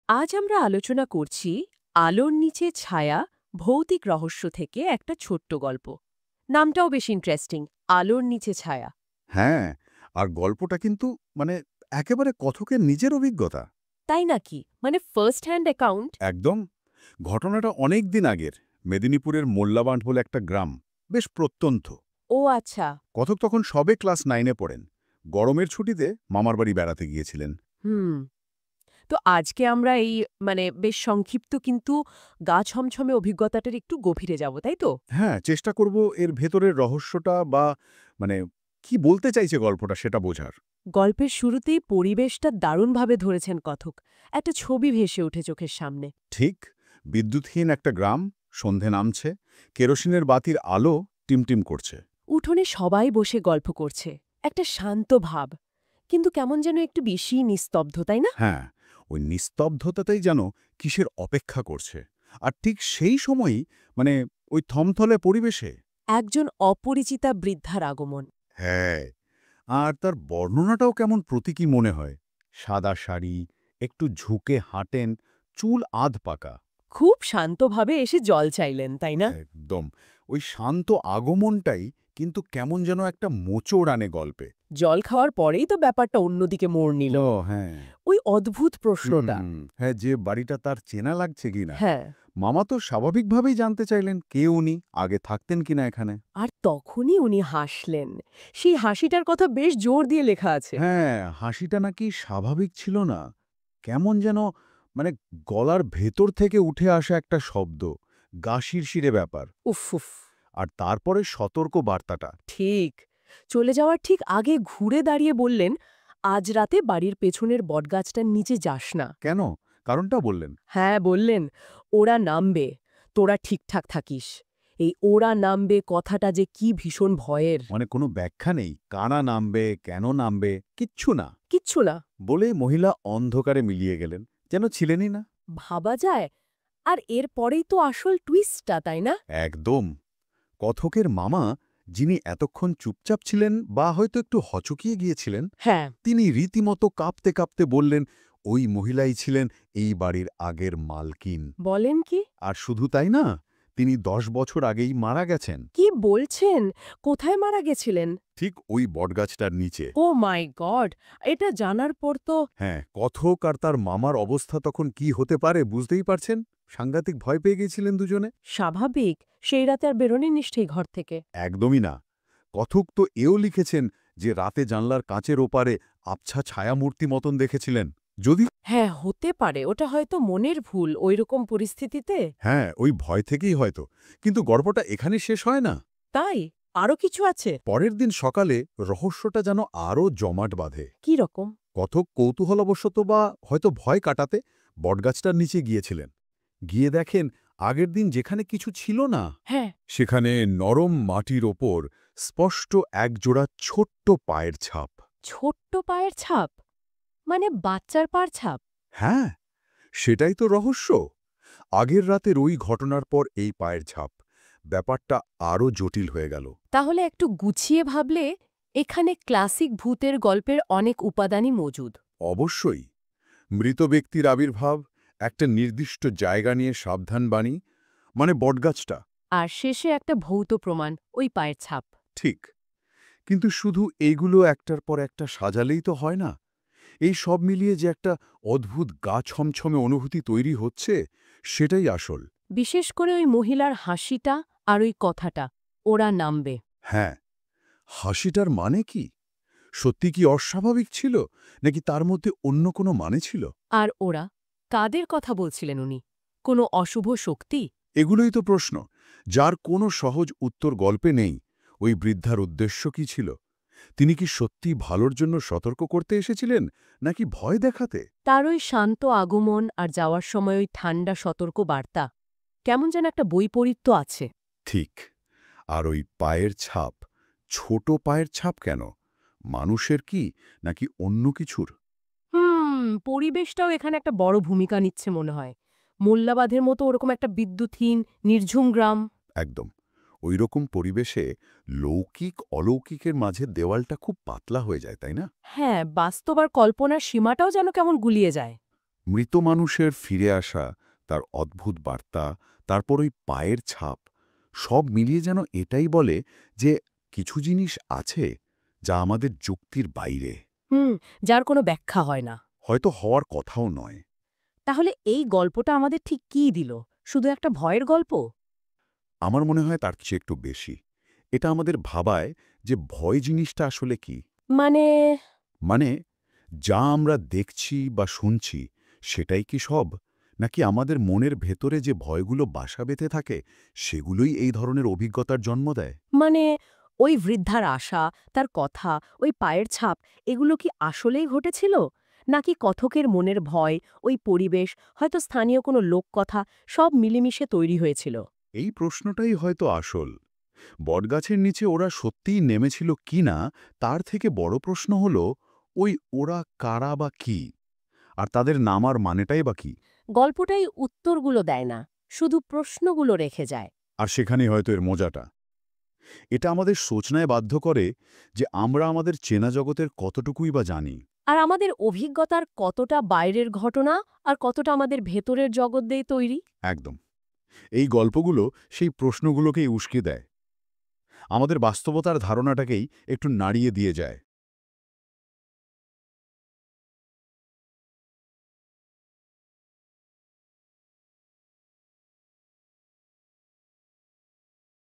আজ আমরা আলোচনা করছি আলোর নিচে ছায়া ভৌতিক রহস্য থেকে একটা ছোট্ট গল্প। নামটাও বেশ ইন্টারেস্টিং, আলোর নিচে ছায়া। হ্যাঁ, আর গল্পটা কিন্তু মানে একেবারে কথকের নিজের অভিজ্ঞতা। তাই নাকি? মানে ফার্স্ট হ্যান্ড অ্যাকাউন্ট? একদম। ঘটনাটা অনেক দিন আগের। মেদিনীপুরের মোল্লাবান্ড বলে একটা গ্রাম। বেশ প্রত্যন্ত। ও আচ্ছা। কথক তখন সবে ক্লাস 9-এ পড়েন। গরমের ছুটিতে মামার বাড়ি বেড়াতে গিয়েছিলেন। হুম। তো আজকে আমরা এই বেশ সংক্ষিপ্ত কিন্তু গা ছমছমে অভিজ্ঞতাটার একটু গভীরে যাব, তাই তো? হ্যাঁ, চেষ্টা করব এর ভেতরের রহস্যটা বা মানে কি বলতে চাইছে গল্পটা সেটা বোঝার। গল্পের শুরুতেই পরিবেশটা দারুণভাবে ধরেছেন কথক। একটা ছবি ভেসে ওঠে চোখের সামনে। ঠিক, বিদ্যুৎহীন একটা গ্রাম, সন্ধে নামছে, কেরোসিনের বাতির আলো টিমটিম করছে। উঠোনে সবাই বসে গল্প করছে, একটা শান্ত ভাব, কিন্তু কেমন যেন একটু বেশি নিস্তব্ধ, তাই না? হ্যাঁ, ওই নিস্তব্ধতাতেই যেন কিসের অপেক্ষা করছে। আর ঠিক সেই সময়ই মানে ওই থমথলে পরিবেশে একজন অপরিচিতা বৃদ্ধার আগমন। হ্যাঁ, আর তার বর্ণনাটাও কেমন প্রতীকী মনে হয়। সাদা শাড়ি, একটু ঝুঁকে হাঁটেন, চুল আধ পাকা। খুব শান্তভাবে এসে জল চাইলেন, তাই না? একদম। ওই শান্ত আগমনটাই কিন্তু কেমন যেন একটা মোচড় আনে গল্পে। জল খাওয়ার পরেই তো ব্যাপারটা অন্যদিকে মোড় নিল। ও হ্যাঁ। ওই অদ্ভুত প্রশ্নটা। হ্যাঁ, যে বাড়িটা তার চেনা লাগছে কিনা। হ্যাঁ। মামা তো স্বাভাবিকভাবেই জানতে চাইলেন কে উনি, আগে থাকতেন কিনা এখানে। আর তখনই উনি হাসলেন। সেই হাসিটার কথা বেশ জোর দিয়ে লেখা আছে। হ্যাঁ, হাসিটা নাকি স্বাভাবিক ছিল না। কেমন যেন মানে গলার ভেতর থেকে উঠে আসা একটা শব্দ, গা শিরশিরে ব্যাপার। উফ উফ। আর তারপরে সতর্ক বার্তাটা। ঠিক। চলে যাওয়ার ঠিক আগে ঘুরে দাঁড়িয়ে বললেন, আজ রাতে বাড়ির পেছনের বটগাছটার নিচে যাস না। কেন? কারণটা বললেন। হ্যাঁ, বললেন, ওরা নামবে, তোরা ঠিকঠাক থাকিস। এই ওরা নামবে কথাটা যে কি ভীষণ ভয়ের। মানে কোনো ব্যাখ্যা নেই, কারা নামবে, কেন নামবে, কিচ্ছু না। কিচ্ছু না। বলে মহিলা অন্ধকারে মিলিয়ে গেলেন, যেন ছিলেনই না। ভাবা যায়। আর এর পরেই তো আসল টুইস্টটা, তাই না? একদম। কথকের মামা, যিনি এতক্ষণ চুপচাপ ছিলেন বা হয়তো একটু হচকিয়ে গিয়েছিলেন, হ্যাঁ। তিনি রীতিমতো কাঁপতে কাঁপতে বললেন, ওই মহিলাই ছিলেন এই বাড়ির আগের মালকিন। বলেন কি? আর শুধু তাই না, তিনি 10 বছর আগেই মারা গেছেন। কি বলছেন? কোথায় মারা গেছিলেন? ঠিক ওই বটগাছটার নিচে। ও মাই গড! এটা জানার পর তো হ্যাঁ, কথক আর তার মামার অবস্থা তখন কি হতে পারে বুঝতেই পারছেন। সাংঘাতিক ভয় পেয়ে গেছিলেন দুজনে। স্বাভাবিক। সেই রাতে আর বেরোনি নিশ্চয়ই ঘর থেকে। একদমই না। কথক তো এও লিখেছেন যে রাতে জানলার কাঁচের ওপারে আবছা ছায়ামূর্তি মতন দেখেছিলেন। যদি হ্যাঁ, হতে পারে। ওটা হয়তো মনের ভুল ঐরকম পরিস্থিতিতে। হ্যাঁ, ওই ভয় থেকেই হয়তো। কিন্তু গল্পটা এখানেই শেষ হয় না। তাই? আরো কিছু আছে? পরের দিন সকালে রহস্যটা যেন আরও জমাট বাঁধে। কি রকম? কথক কৌতূহলবশত বা হয়তো ভয় কাটাতে বটগাছটার নিচে গিয়েছিলেন। গিয়ে দেখেন আগের দিন যেখানে কিছু ছিল না, হ্যাঁ। সেখানে নরম মাটির ওপর স্পষ্ট একজোড়া ছোট্ট পায়ের ছাপ। ছোট্ট পায়ের ছাপ? মানে বাচ্চার পার ছাপ? হ্যাঁ, সেটাই তো রহস্য। আগের রাতের ওই ঘটনার পর এই পায়ের ছাপ। ব্যাপারটা আরও জটিল হয়ে গেল। তাহলে একটু গুছিয়ে ভাবলে এখানে ক্লাসিক ভূতের গল্পের অনেক উপাদানই মজুদ। অবশ্যই। মৃত ব্যক্তির আবির্ভাব, একটা নির্দিষ্ট জায়গা নিয়ে সাবধানবাণী, মানে বটগাছটা। আর শেষে একটা ভৌত প্রমাণ, ওই পায়ের ছাপ। ঠিক। কিন্তু শুধু এইগুলো একটার পর একটা সাজালেই তো হয় না। এই সব মিলিয়ে যে একটা অদ্ভুত গা ছমছমে অনুভূতি তৈরি হচ্ছে, সেটাই আসল। বিশেষ করে ওই মহিলার হাসিটা আর ওই কথাটা, ওরা নামবে। হ্যাঁ, হাসিটার মানে কি? সত্যি কি অস্বাভাবিক ছিল, নাকি তার মধ্যে অন্য কোনো মানে ছিল? আর ওরা কাদের কথা বলছিলেন উনি? কোনো অশুভ শক্তি? এগুলোই তো প্রশ্ন, যার কোনো সহজ উত্তর গল্পে নেই। ওই বৃদ্ধার উদ্দেশ্য কি ছিল? তিনি কি সত্যি ভালোর জন্য সতর্ক করতে এসেছিলেন, নাকি ভয় দেখাতে? তার ওই শান্ত আগমন আর যাওয়ার সময় ওই ঠান্ডা সতর্ক বার্তা, কেমন যেন একটা বৈপরীত্য আছে। ঠিক। আর ওই পায়ের ছাপ, ছোট পায়ের ছাপ কেন? মানুষের কি, নাকি অন্য কিছুর? পরিবেশটাও এখানে একটা বড় ভূমিকা নিচ্ছে মনে হয়। মোল্লাবাদের মতো ওরকম একটা বিদ্যুৎহীন, নির্ঝুম গ্রাম। একদম। ওইরকম পরিবেশে লৌকিক অলৌকিকের মাঝে দেওয়ালটা খুব পাতলা হয়ে যায়, তাই না? হ্যাঁ, বাস্তব আর কল্পনার সীমাটাও যেন কেমন গুলিয়ে যায়। মৃত মানুষের ফিরে আসা, তার অদ্ভুত বার্তা, তারপর ওই পায়ের ছাপ, সব মিলিয়ে যেন এটাই বলে যে কিছু জিনিস আছে যা আমাদের যুক্তির বাইরে, যার কোনো ব্যাখ্যা হয় না। হয়তো হওয়ার কথাও নয়। তাহলে এই গল্পটা আমাদের ঠিক কী দিল? শুধু একটা ভয়ের গল্প? আমার মনে হয় তার চেয়ে একটু বেশি। এটা আমাদের ভাবায় যে ভয় জিনিসটা আসলে কি। মানে মানে যা আমরা দেখছি বা শুনছি সেটাই কি সব, নাকি আমাদের মনের ভেতরে যে ভয়গুলো বাসা বেঁধে থাকে সেগুলোই এই ধরনের অভিজ্ঞতার জন্ম দেয়? মানে ওই বৃদ্ধার আশা, তার কথা, ওই পায়ের ছাপ, এগুলো কি আসলেই ঘটেছিল? নাকি কথকের মনের ভয়, ওই পরিবেশ, হয়তো স্থানীয় কোনো লোককথা সব মিলেমিশে তৈরি হয়েছিল? এই প্রশ্নটাই হয়তো আসল। বটগাছের নিচে ওরা সত্যিই নেমেছিল কিনা তার থেকে বড় প্রশ্ন হল ওই ওরা কারা বা কি, আর তাদের নামার মানেটাই বা কি। গল্পটাই উত্তরগুলো দেয় না, শুধু প্রশ্নগুলো রেখে যায়। আর সেখানেই হয়তো এর মজাটা। এটা আমাদের সোচনায় বাধ্য করে যে আমরা আমাদের চেনা জগতের কতটুকুই বা জানি। আর আমাদের অভিজ্ঞতার কতটা বাইরের ঘটনা আর কতটা আমাদের ভেতরের জগৎ দিয়ে তৈরি। একদম। এই গল্পগুলো সেই প্রশ্নগুলোকেই উস্কে দেয়, আমাদের বাস্তবতার ধারণাটাকেই একটু নাড়িয়ে দিয়ে যায়।